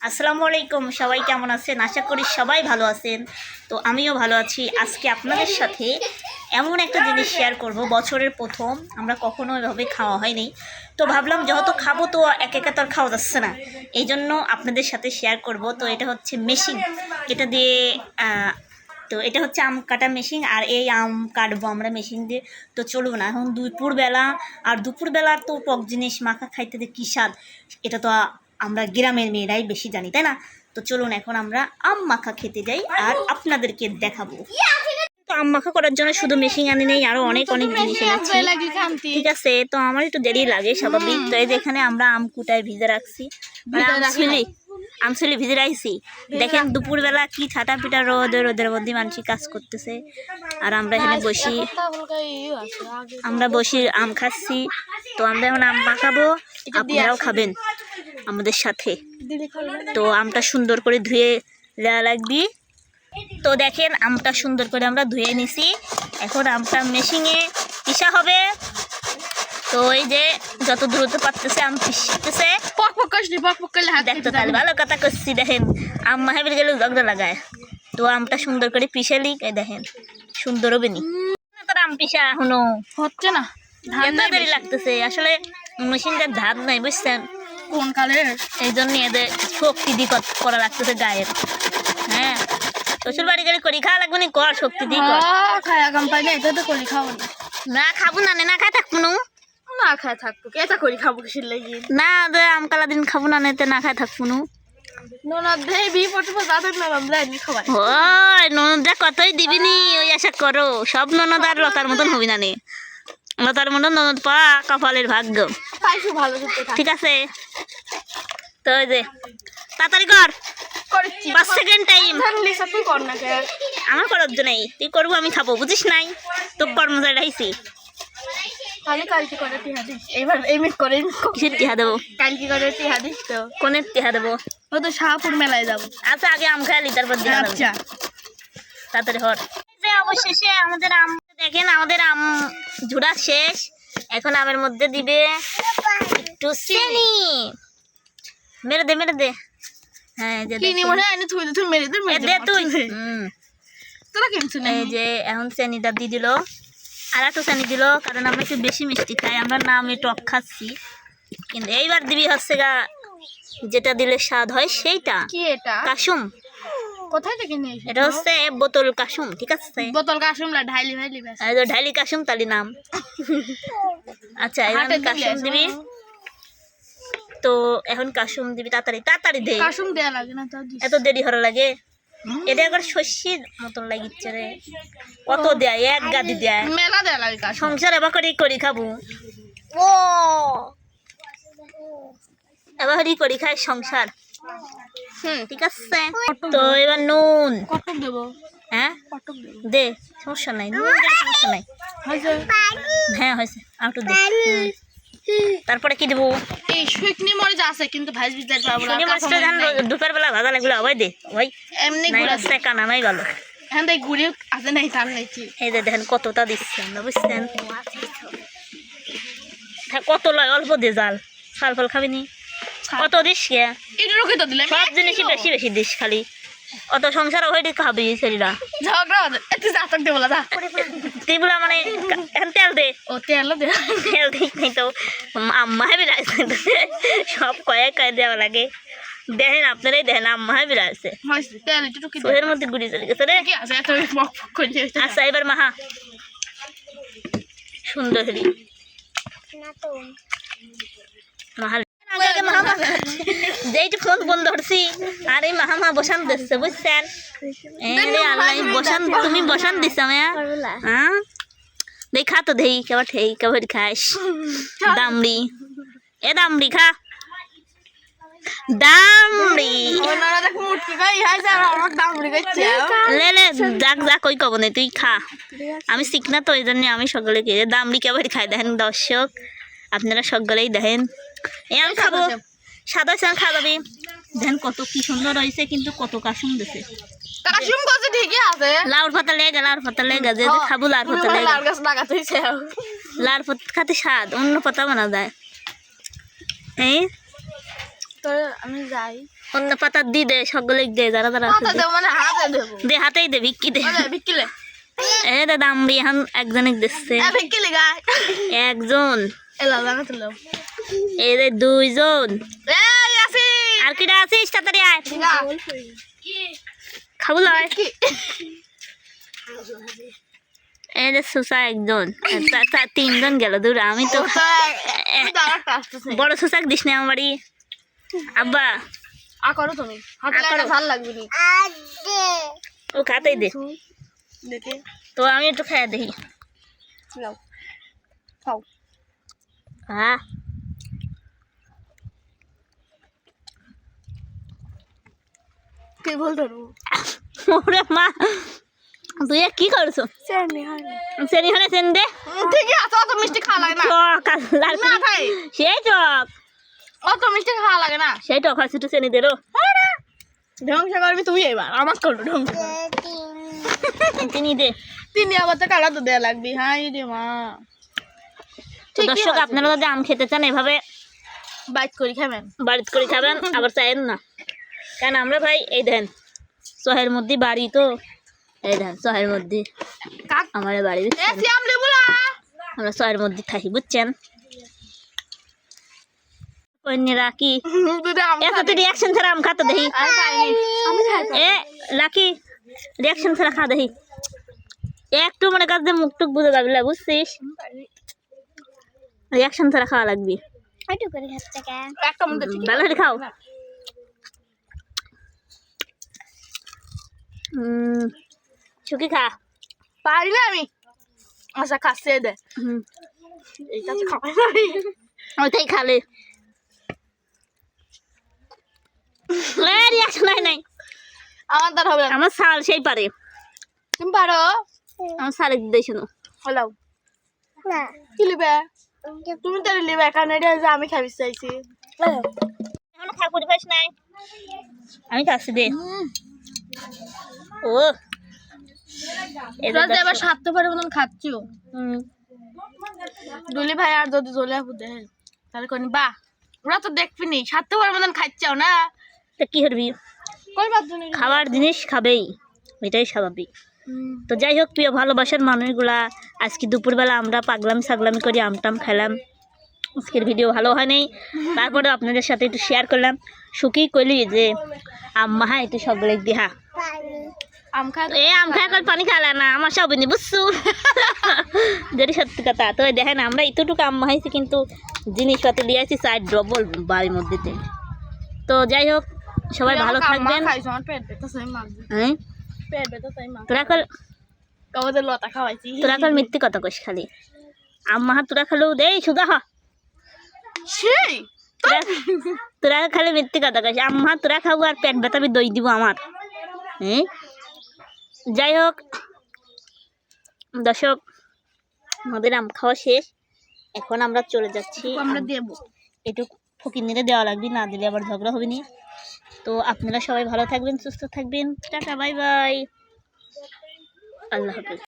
আসসালামু আলাইকুম, সবাই কেমন আছেন? আশা করি সবাই ভালো আছেন। তো আমিও ভালো আছি। আজকে আপনাদের সাথে এমন একটা জিনিস শেয়ার করব, বছরের প্রথম, আমরা কখনো এভাবে খাওয়া হয়নি। তো ভাবলাম যেহেতু খাবো তো একা তো আর খাওয়া যাচ্ছে না, এই জন্য আপনাদের সাথে শেয়ার করব। তো এটা হচ্ছে মেশিন, এটা দিয়ে তো এটা হচ্ছে আম কাটা মেশিন, আর এই আম কাটবো আমরা মেশিন দিয়ে। তো চলুন না, এখন দুপুরবেলা, আর দুপুরবেলার তো টক জিনিস মাখা খাইতে যে কী স্বাদ, এটা তো আমরা গ্রামের মেয়েরাই বেশি জানি, তাই না? তো চলুন এখন আমরা আম মাখা খেতে যাই আর আপনাদেরকে দেখাবো। তো আম মাখা করার জন্য শুধু মেশিন আনি নেই, আরো অনেক অনেক জিনিস এনেছি। ঠিক আছে, তো আমার একটু দেরি লাগে স্বাভাবিক। তো এই যেখানে আমরা আম কুটায় ভিজে রাখছি, আমসুলি ভিজে রাখছি। দেখেন দুপুরবেলা কি ছাটা পিটা রোদের মধ্যে মানুষ কাজ করতেছে, আর আমরা এখানে বসি আম খাচ্ছি। তো আমরা এখন আম মাখাবো, আপনারাও খাবেন আমাদের সাথে। তো আমটা সুন্দর করে ধুয়ে দেওয়া লাগবে। তো দেখেন আমটা সুন্দর করে আমরা ধুয়ে নিছি, এখন আমটা মেশিনে পিষা হবে। তো এই যে যত দ্রুত পারতেছে আম পিষতেছে, দেখতো তাহলে ভালো কথা করছি। দেখেন আম মাহাবির গেলে জগদা লাগায়। তো আমটা সুন্দর করে পিষালি, এই দেখেন সুন্দর হবে নি। তার আম পিষা এখনো হচ্ছে না, দেরি লাগতেছে। আসলে মেশিনটার ধার নাই, বুঝছেন কোন কালের, এই জন্য এদের শক্তি দিয়ে করা লাগতেছে গায়ের। হ্যাঁ, শ্বশুর বাড়ি গেলে করি খাওয়া লাগবে না, কর শক্তি দিয়ে কর। খায়া কাম পাই না, এটা তো করি খাবো না। না খাবো না, না খাই থাকবো না খায় থাকবো, এটা করি খাবো কিসের লাগি না, আম কালা দিন খাবো না, এতে না খাই থাকবো ননদরা কতই দিবি নি, ওই আশা করো। সব ননদ আর লতার মতন হবি না নে, লতার মতন ননদ পা কপালের ভাগ্য। ঠিক আছে, তো ওই যে তাড়াতাড়ি কর, 5 সেকেন্ড টাইম। আমার করার জন্য তুই করবো, আমি খাবো, বুঝিস নাই? তো কর্মচারী রাইছি, কিসের টিহা দেবো? কোনের টিহা দেবো? শাহপুর মেলায় যাবো। আচ্ছা আগে আম খাইলি, তারপর দিয়ে আচ্ছা তাড়াতাড়ি হর। অবশেষে আমাদের আম, দেখেন আমাদের আম ঝুড়া শেষ। এখন আমের মধ্যে দিবে একটু চিনি। মেরে দে। হ্যাঁ, এই যে এখন চিনিটা দিয়ে দিল, আর একটু চিনি দিল, কারণ আমরা একটু বেশি মিষ্টি খাই, আমরা না আমি টক খাচ্ছি। কিন্তু এইবার দিবি হচ্ছে গা, যেটা দিলে স্বাদ হয় সেইটা। কি এটা? কাসুম। কোথায় থেকে নিয়ে এসেছো? এটা হচ্ছে বোতল কাসুম, ঠিক আছে? বোতল কাসুম না, ঢাইলি ব্যাস। এই যে ঢাইলি কাসুম তালি নাম। আচ্ছা এখন কাসুম দিবি, তো এখন কাসুম দিবি, তাড়াতাড়ি দে। কাসুম দেয়া লাগে না তো, এত দেরি হওয়ার লাগে? এটা একবার শস্যের মতন লাগিচ্ছে রে, কত দেয়, এক গাদি দেয়, মেলা দেয়া লাগে কাসুম। সংসার এবার করি খাবো, ও এবার করি খাই সংসার। ঠিক আছে, তো এবার নুন কটক দেবো। হ্যাঁ কটক দেবো, দে, সমস্যা নাই, নুন দিলে সমস্যা নাই। হ্যাঁ হয়েছে, আউটু দে। তারপরে কি দেবো? এই শুকনি মরিচ আছে কিন্তু ভাজ দিতে পারবো না। মরিচটা জান দুপুর বেলা ভাজা লাগলো, ওই দে, ওই এমনি নাই গুড়া রাস্তায় কানা নাই গেল। এখন তাই গুড়ি আছে নাই, তার নাকি এই যে দেখেন কতটা দিচ্ছে আমরা, বুঝছেন? কত লয়, অল্প দে জাল, ফল খাবি নি, অত দিস কে? এটা রুখে তো দিলে সব জিনিসই বেশি দিস, খালি অত সংসার হয়ে খাবি ছেলেরা। ঝগড়া একটু জাতক দেবো না, তুইগুলা মানে এখন তেল দে। ও তেল দে, তেল দিস নাই তো আম্মা হেবি রাখছে, সব কয়েক দেওয়া লাগে। দেখেন আপনারাই দেখেন, আম্মা হেবি রাখছে, তেল একটু রুখে ওদের মধ্যে গুড়ি চলে গেছে রে। কি আছে এত বক বক করে? আচ্ছা এবার মাহা সুন্দর হলি মাহা, যেইটি ফোন বন্ধ ধরছি, আর এই মাহা বসান দিচ্ছে, বুঝছেন? তুমি বসান দিচ্ছ আমায়, হ্যাঁ দেখা তো দেই কেবার খাস। দামড়ি এ দামড়ি খা, দামড়ি লে যাক ওই কব না, তুই খা। আমি শিখ না তো, এই জন্য আমি সকলে কে দামড়ি কেবার খাই। দেখেন দর্শক, আপনারা সকলেই দেখেন, এই আমি খাবো, সাদা চাল খাওয়াবি। দেখেন কত কি সুন্দর হয়েছে, কিন্তু কত কাসুম দিছে। লাউর পাতা লেগা যে খাবো, লাউর পাতা লেগা, লাউর পাতা খাতে স্বাদ, অন্য পাতা বানা যায়। এই আমি যাই। অন্য পাতা দি দে সকলে দে যারা যারা আছে হাতে দে। দেবো মানে হাতে দেবো দে হাতেই দে ভিক্কি দে বিকিলে এ দে দাম বি এখন একজনে দিচ্ছে বিকিলে গায় একজন এলা জানা তুলো এই যে দুইজন এই আসি আর কিটা আছিস তাড়াতাড়ি আয় গা খাবো লয় কি এই যে সুসা একজন তিনজন গেল দূর আমি তো দাঁড়াটা আসতেছে বড় সুসাক দিস না আমার বাড়ি আব্বা আ করো তুমি হাতে করো। লাগা ভাল লাগবে নি ও খাতেই দে দেখে তো আমি একটু খাইয়া দেখি লাও খাও হ্যাঁ কি বল ধরু ওরে মা তুই এ কি করছো সেনি হয় সেনি হলে সেন দে ঠিক আছে অত মিষ্টি খাওয়া লাগে না টক আর লাল না চিনি। খাই সেই টক অত মিষ্টি খাওয়া লাগে না সেই টক আছে একটু সেনি দে রো ধ্বংস করবি তুই এবার আমার করবো ধ্বংস চিনি দে তিনি আবার তো কালা তো দেয়া লাগবে হাই রে মা তো দর্শক আপনারা যদি আম খেতে চান এভাবে বাইট করি খাবেন বাড়িতে করে খাবেন আবার চাইেন না কারণ আমরা ভাই এই দেন শহরের মধ্যে বাড়ি তো এই দেন শহরের মধ্যে কাক আমার বাড়ি এ সিয়াম লেবুলা আমরা শহরের মধ্যে থাকি বুঝছেন অন্য রাখি দুধে আম এত তুই রিয়াকশন ছাড়া আম খাতে দেখি আর পাইনি আমি খাই এ লাকি রিয়াকশন ছাড়া খা দেখি একটু মনে কাজ দিয়ে মুখ টুক বুঝে যাবি না, বুঝছিস রিয়াকশন ছাড়া খাওয়া লাগবে একটু করে খাচ্ছে কেন একটা মধ্যে ঠিক ভালো করে খাও শুকি খা পারি না আমি আচ্ছা খাচ্ছে দে হুম এইটা তো খাওয়াই পারি ওইটাই খালে রিয়াকশন হয় নাই আমার তার হবে না আমার শাল সেই পারে তুমি পারো আমার শালে দিয়েছ না হলো না কি লিবে তুমি তো লিবে কারণ এটা যে আমি খাবি চাইছি এখনো খা করে পাইস নাই আমি খাচ্ছি দে ও এবার এবার সাতটা পরে মতন খাচ্ছিও হুম দুলি ভাই আর যদি চলে আপু দেখে তাহলে কোনি বাহ ওরা তো দেখবি নি সাতটা পরে মতন খাচ্ছাও না তা কি করবি কই বাদ জন্য খাবার জিনিস খাবেই এটাই স্বাভাবিক তো যাই হোক প্রিয় ভালোবাসার মানুষগুলা আজকে দুপুরবেলা আমরা পাগলামি সাগলামি করে আমটাম খেলাম আজকের ভিডিও ভালো হয় নাই তারপরে আপনাদের সাথে একটু শেয়ার করলাম সুখী কইলি যে আম্মা হ্যাঁ একটু সকলে দিহা আম খা এ আম খায় কল পানি খালা না আমার সব নি বুঝছু যদি সত্যি কথা তো দেখেন আমরা এতটুকু আম্মা হয়েছি কিন্তু জিনিসপত্র দিয়ে আসছি সাইড ডবল বাড়ির মধ্যে তো যাই হোক সবাই ভালো থাকবেন খাইছো আমার পেট ব্যথা মাছ হ্যাঁ পেট ব্যথা মাছ তোরা কল কাউদের লতা খাওয়াইছি তোরা কল মিথ্যে কথা কইস খালি আম্মা তোরা খালেও দেই সুদা হ সেই তোরা খালি মিথ্যে কথা কইস আম্মা তোরা খাবো আর পেট ব্যথা আমি দই দিব আমার হ্যাঁ যাই হোক দর্শক আমাদের আম খাওয়া শেষ এখন আমরা চলে যাচ্ছি আমরা দেবো একটু ফকির দেওয়া লাগবে না দিলে আবার ঝগড়া হবে না তো আপনারা সবাই ভালো থাকবেন সুস্থ থাকবেন টাটা বাই বাই আল্লাহ হাফেজ